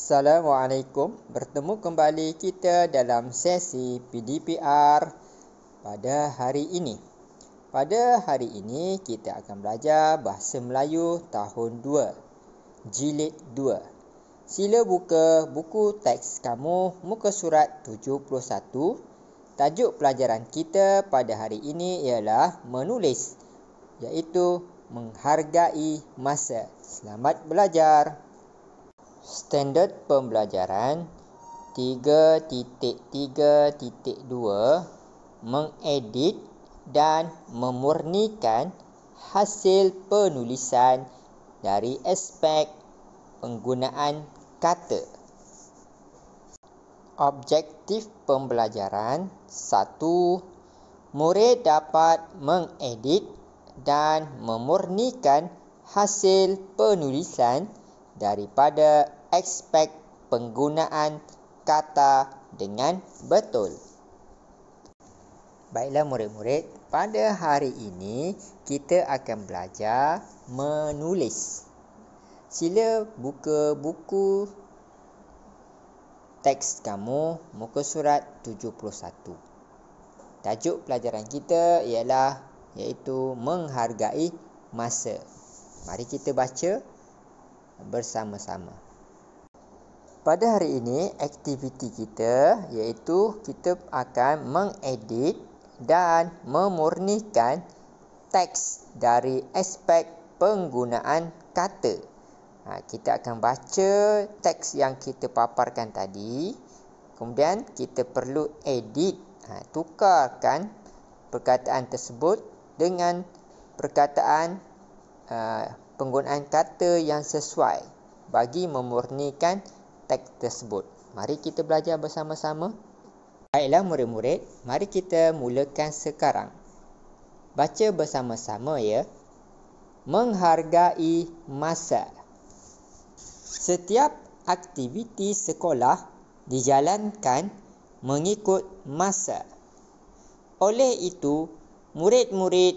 Assalamualaikum, bertemu kembali kita dalam sesi PDPR pada hari ini. Pada hari ini kita akan belajar Bahasa Melayu tahun 2, Jilid 2. Sila buka buku teks kamu muka surat 71. Tajuk pelajaran kita pada hari ini ialah menulis, iaitu menghargai masa. Selamat belajar. Standard pembelajaran 3.3.2 mengedit dan memurnikan hasil penulisan dari aspek penggunaan kata. Objektif pembelajaran 1. Murid dapat mengedit dan memurnikan hasil penulisan daripada aspek penggunaan kata dengan betul. Baiklah murid-murid, pada hari ini kita akan belajar menulis. Sila buka buku teks kamu muka surat 71. Tajuk pelajaran kita iaitu menghargai masa. Mari kita baca bersama-sama. Pada hari ini, aktiviti kita iaitu kita akan mengedit dan memurnikan teks dari aspek penggunaan kata. Kita akan baca teks yang kita paparkan tadi. Kemudian kita perlu edit, tukarkan perkataan tersebut dengan perkataan penggunaan kata yang sesuai bagi memurnikan teks tersebut. Mari kita belajar bersama-sama. Baiklah murid-murid, mari kita mulakan sekarang. Baca bersama-sama ya. Menghargai masa. Setiap aktiviti sekolah dijalankan mengikut masa. Oleh itu, murid-murid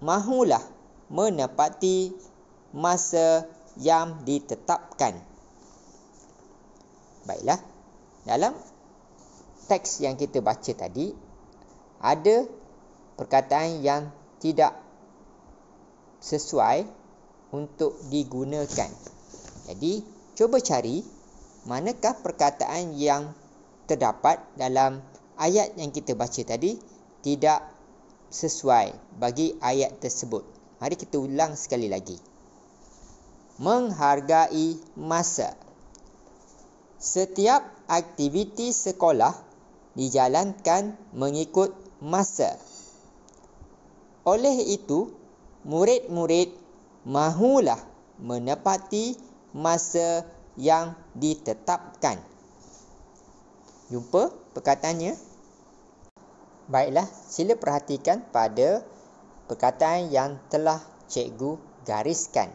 mahulah menepati masa yang ditetapkan. Baiklah, dalam teks yang kita baca tadi ada perkataan yang tidak sesuai untuk digunakan. Jadi, cuba cari manakah perkataan yang terdapat dalam ayat yang kita baca tadi tidak sesuai bagi ayat tersebut. Mari kita ulang sekali lagi. Menghargai masa. Setiap aktiviti sekolah dijalankan mengikut masa. Oleh itu, murid-murid mahulah menepati masa yang ditetapkan. Jumpa perkataannya? Baiklah, sila perhatikan pada perkataan yang telah cikgu gariskan.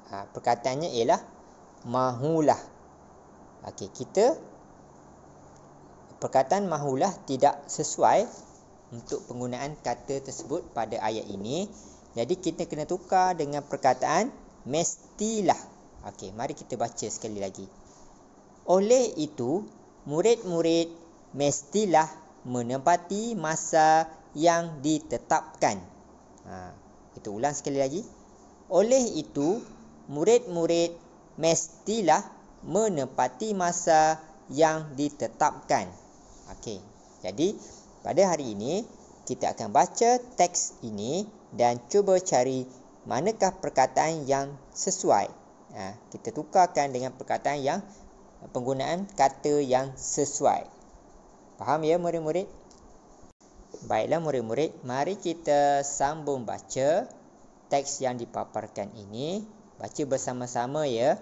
Perkataannya ialah mahulah. Okey, perkataan mahulah tidak sesuai untuk penggunaan kata tersebut pada ayat ini. Jadi kita kena tukar dengan perkataan mestilah. Okey, mari kita baca sekali lagi. Oleh itu, murid-murid mestilah menepati masa yang ditetapkan. Kita ulang sekali lagi. Oleh itu, murid-murid mestilah menepati masa yang ditetapkan. Okey. Jadi, pada hari ini kita akan baca teks ini dan cuba cari manakah perkataan yang sesuai. Kita tukarkan dengan perkataan yang penggunaan kata yang sesuai. Faham ya murid-murid? Baiklah murid-murid, mari kita sambung baca teks yang dipaparkan ini. Baca bersama-sama ya.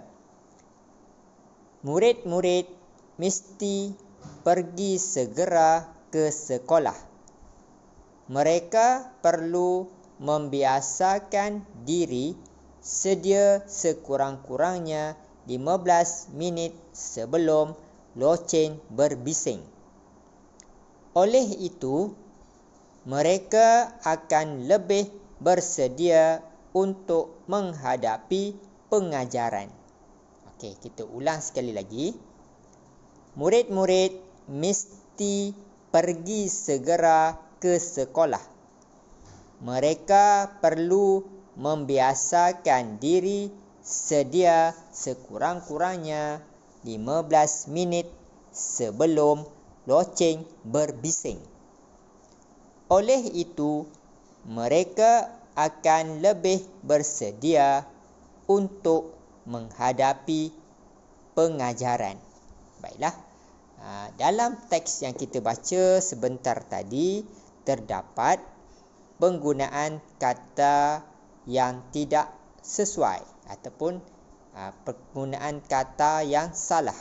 Murid-murid mesti pergi segera ke sekolah. Mereka perlu membiasakan diri sedia sekurang-kurangnya 15 minit sebelum loceng berbising. Oleh itu, mereka akan lebih bersedia untuk menghadapi pengajaran. Okey, kita ulang sekali lagi. Murid-murid mesti pergi segera ke sekolah. Mereka perlu membiasakan diri sedia sekurang-kurangnya 15 minit sebelum loceng berbising. Oleh itu, mereka akan lebih bersedia untuk menghadapi pengajaran. Baiklah, dalam teks yang kita baca sebentar tadi terdapat penggunaan kata yang tidak sesuai ataupun penggunaan kata yang salah.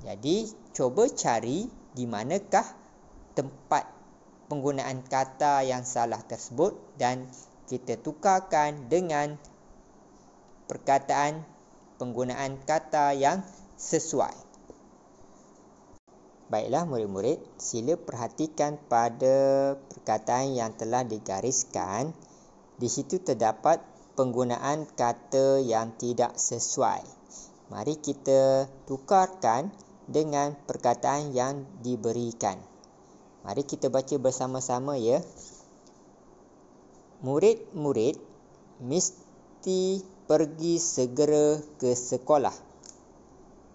Jadi, cuba cari di manakah tempat penggunaan kata yang salah tersebut dan kita tukarkan dengan perkataan penggunaan kata yang sesuai. Baiklah murid-murid, sila perhatikan pada perkataan yang telah digariskan. Di situ terdapat penggunaan kata yang tidak sesuai. Mari kita tukarkan dengan perkataan yang diberikan. Mari kita baca bersama-sama ya. Murid-murid mesti pergi segera ke sekolah.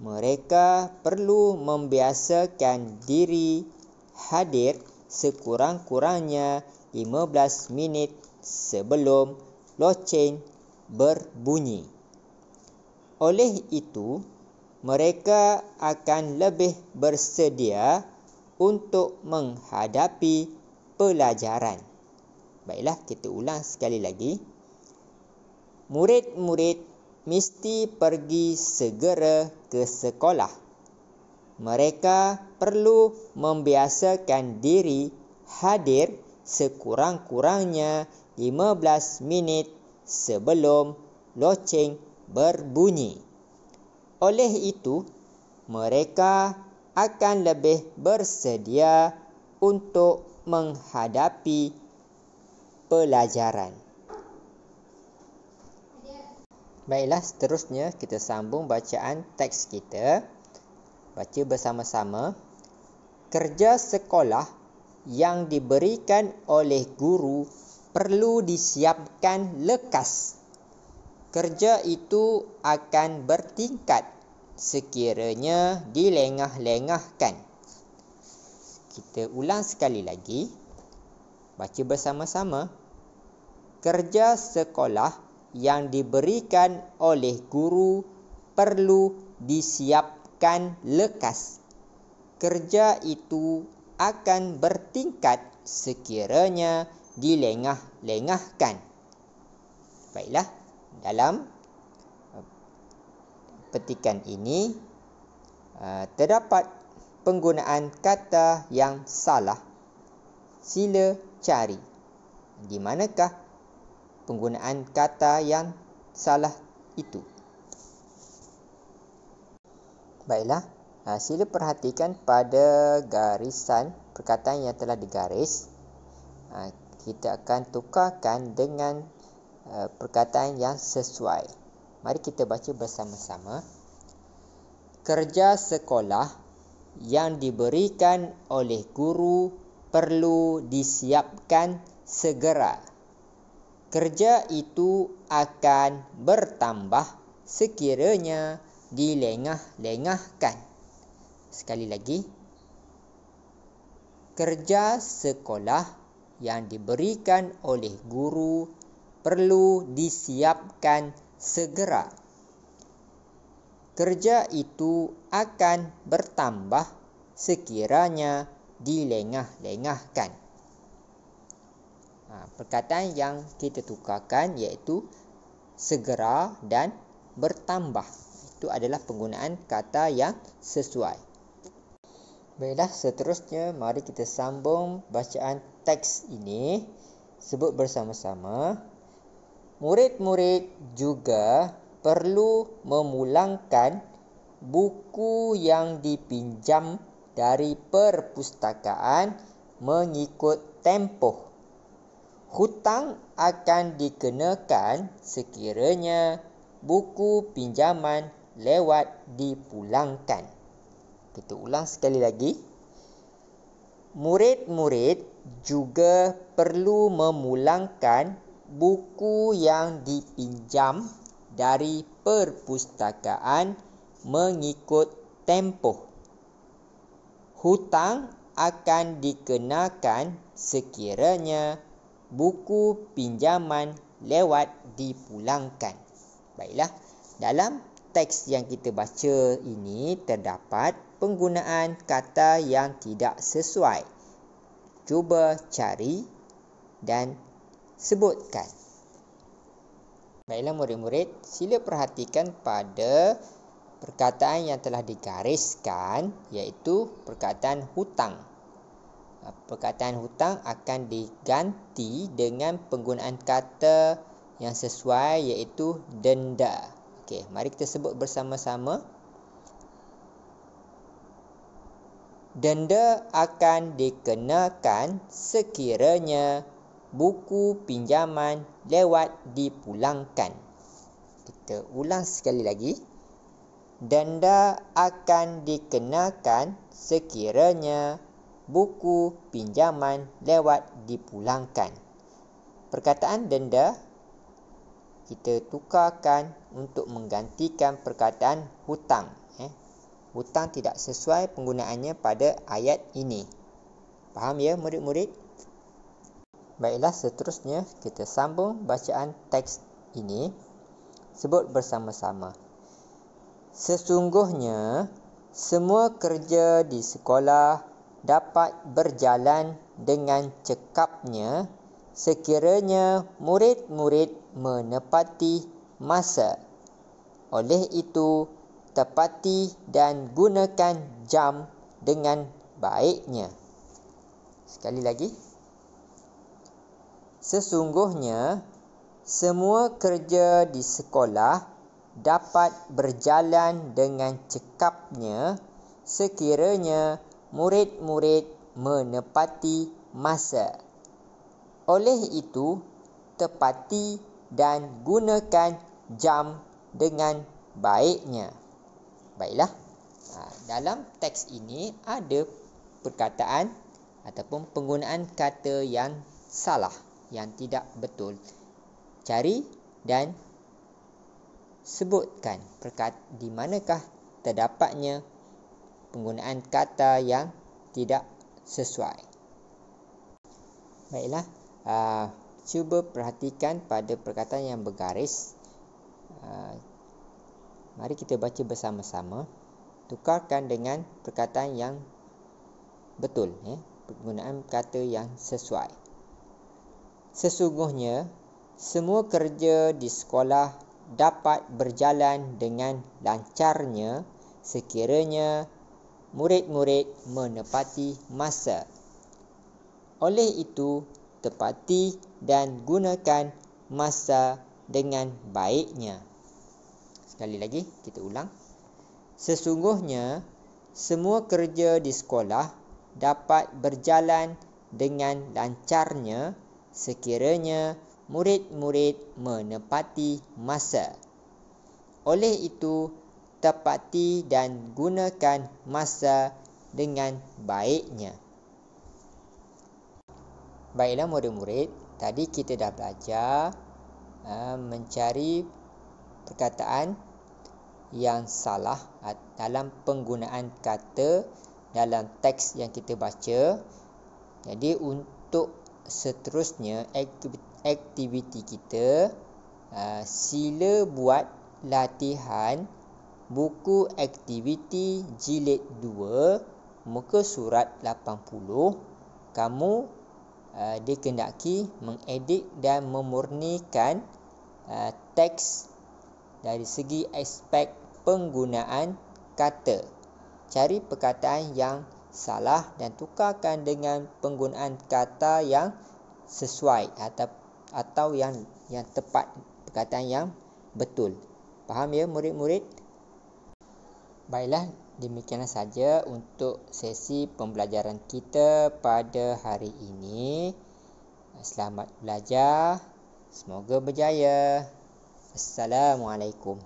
Mereka perlu membiasakan diri hadir sekurang-kurangnya 15 minit sebelum loceng berbunyi. Oleh itu, mereka akan lebih bersedia untuk menghadapi pelajaran. Baiklah, kita ulang sekali lagi. Murid-murid mesti pergi segera ke sekolah. Mereka perlu membiasakan diri hadir sekurang-kurangnya 15 minit sebelum loceng berbunyi. Oleh itu, mereka akan lebih bersedia untuk menghadapi pelajaran. Baiklah, seterusnya kita sambung bacaan teks kita. Baca bersama-sama. Kerja sekolah yang diberikan oleh guru perlu disiapkan lekas. Kerja itu akan bertingkat sekiranya dilengah-lengahkan. Kita ulang sekali lagi. Baca bersama-sama. Kerja sekolah yang diberikan oleh guru perlu disiapkan lekas. Kerja itu akan bertingkat sekiranya dilengah-lengahkan. Baiklah, dalam petikan ini terdapat penggunaan kata yang salah. Sila cari di manakah penggunaan kata yang salah itu. Baiklah, sila perhatikan pada garisan perkataan yang telah digaris. Kita akan tukarkan dengan perkataan yang sesuai. Mari kita baca bersama-sama. Kerja sekolah yang diberikan oleh guru perlu disiapkan segera. Kerja itu akan bertambah sekiranya dilengah-lengahkan. Sekali lagi. Kerja sekolah yang diberikan oleh guru perlu disiapkan segera. Kerja itu akan bertambah sekiranya dilengah-lengahkan. Perkataan yang kita tukarkan iaitu segera dan bertambah. Itu adalah penggunaan kata yang sesuai. Baiklah, seterusnya mari kita sambung bacaan teks ini. Sebut bersama-sama. Murid-murid juga perlu memulangkan buku yang dipinjam dari perpustakaan mengikut tempoh. Hutang akan dikenakan sekiranya buku pinjaman lewat dipulangkan. Kita ulang sekali lagi. Murid-murid juga perlu memulangkan buku yang dipinjam dari perpustakaan mengikut tempoh. Hutang akan dikenakan sekiranya buku pinjaman lewat dipulangkan. Baiklah, dalam teks yang kita baca ini terdapat penggunaan kata yang tidak sesuai. Cuba cari dan sebutkan. Baiklah murid-murid, sila perhatikan pada perkataan yang telah digariskan, iaitu perkataan hutang. Perkataan hutang akan diganti dengan penggunaan kata yang sesuai, iaitu denda. Okey, mari kita sebut bersama-sama. Denda akan dikenakan sekiranya buku pinjaman lewat dipulangkan. Kita ulang sekali lagi. Denda akan dikenakan sekiranya buku pinjaman lewat dipulangkan. Perkataan denda kita tukarkan untuk menggantikan perkataan hutang. Hutang tidak sesuai penggunaannya pada ayat ini. Faham ya murid-murid? Baiklah, seterusnya kita sambung bacaan teks ini. Sebut bersama-sama. Sesungguhnya semua kerja di sekolah dapat berjalan dengan cekapnya sekiranya murid-murid menepati masa. Oleh itu, tepati dan gunakan jam dengan baiknya. Sekali lagi. Sesungguhnya semua kerja di sekolah dapat berjalan dengan cekapnya sekiranya murid-murid menepati masa. Oleh itu, tepati dan gunakan jam dengan baiknya. Baiklah, dalam teks ini ada perkataan ataupun penggunaan kata yang salah, yang tidak betul. Cari dan sebutkan di manakah terdapatnya penggunaan kata yang tidak sesuai. Baiklah, cuba perhatikan pada perkataan yang bergaris. Mari kita baca bersama-sama. Tukarkan dengan perkataan yang betul, penggunaan kata yang sesuai. Sesungguhnya semua kerja di sekolah dapat berjalan dengan lancarnya sekiranya murid-murid menepati masa. Oleh itu, tepati dan gunakan masa dengan baiknya. Sekali lagi, kita ulang. Sesungguhnya, semua kerja di sekolah dapat berjalan dengan lancarnya sekiranya murid-murid menepati masa. Oleh itu, tepati dan gunakan masa dengan baiknya. Baiklah murid-murid, tadi kita dah belajar mencari perkataan yang salah dalam penggunaan kata dalam teks yang kita baca. Jadi untuk seterusnya aktiviti kita, sila buat latihan buku aktiviti jilid 2 muka surat 80. Kamu dikendaki mengedit dan memurnikan teks dari segi aspek penggunaan kata. Cari perkataan yang salah dan tukarkan dengan penggunaan kata yang sesuai atau yang tepat, perkataan yang betul. Faham ya murid-murid? Baiklah, demikianlah saja untuk sesi pembelajaran kita pada hari ini. Selamat belajar. Semoga berjaya. Assalamualaikum.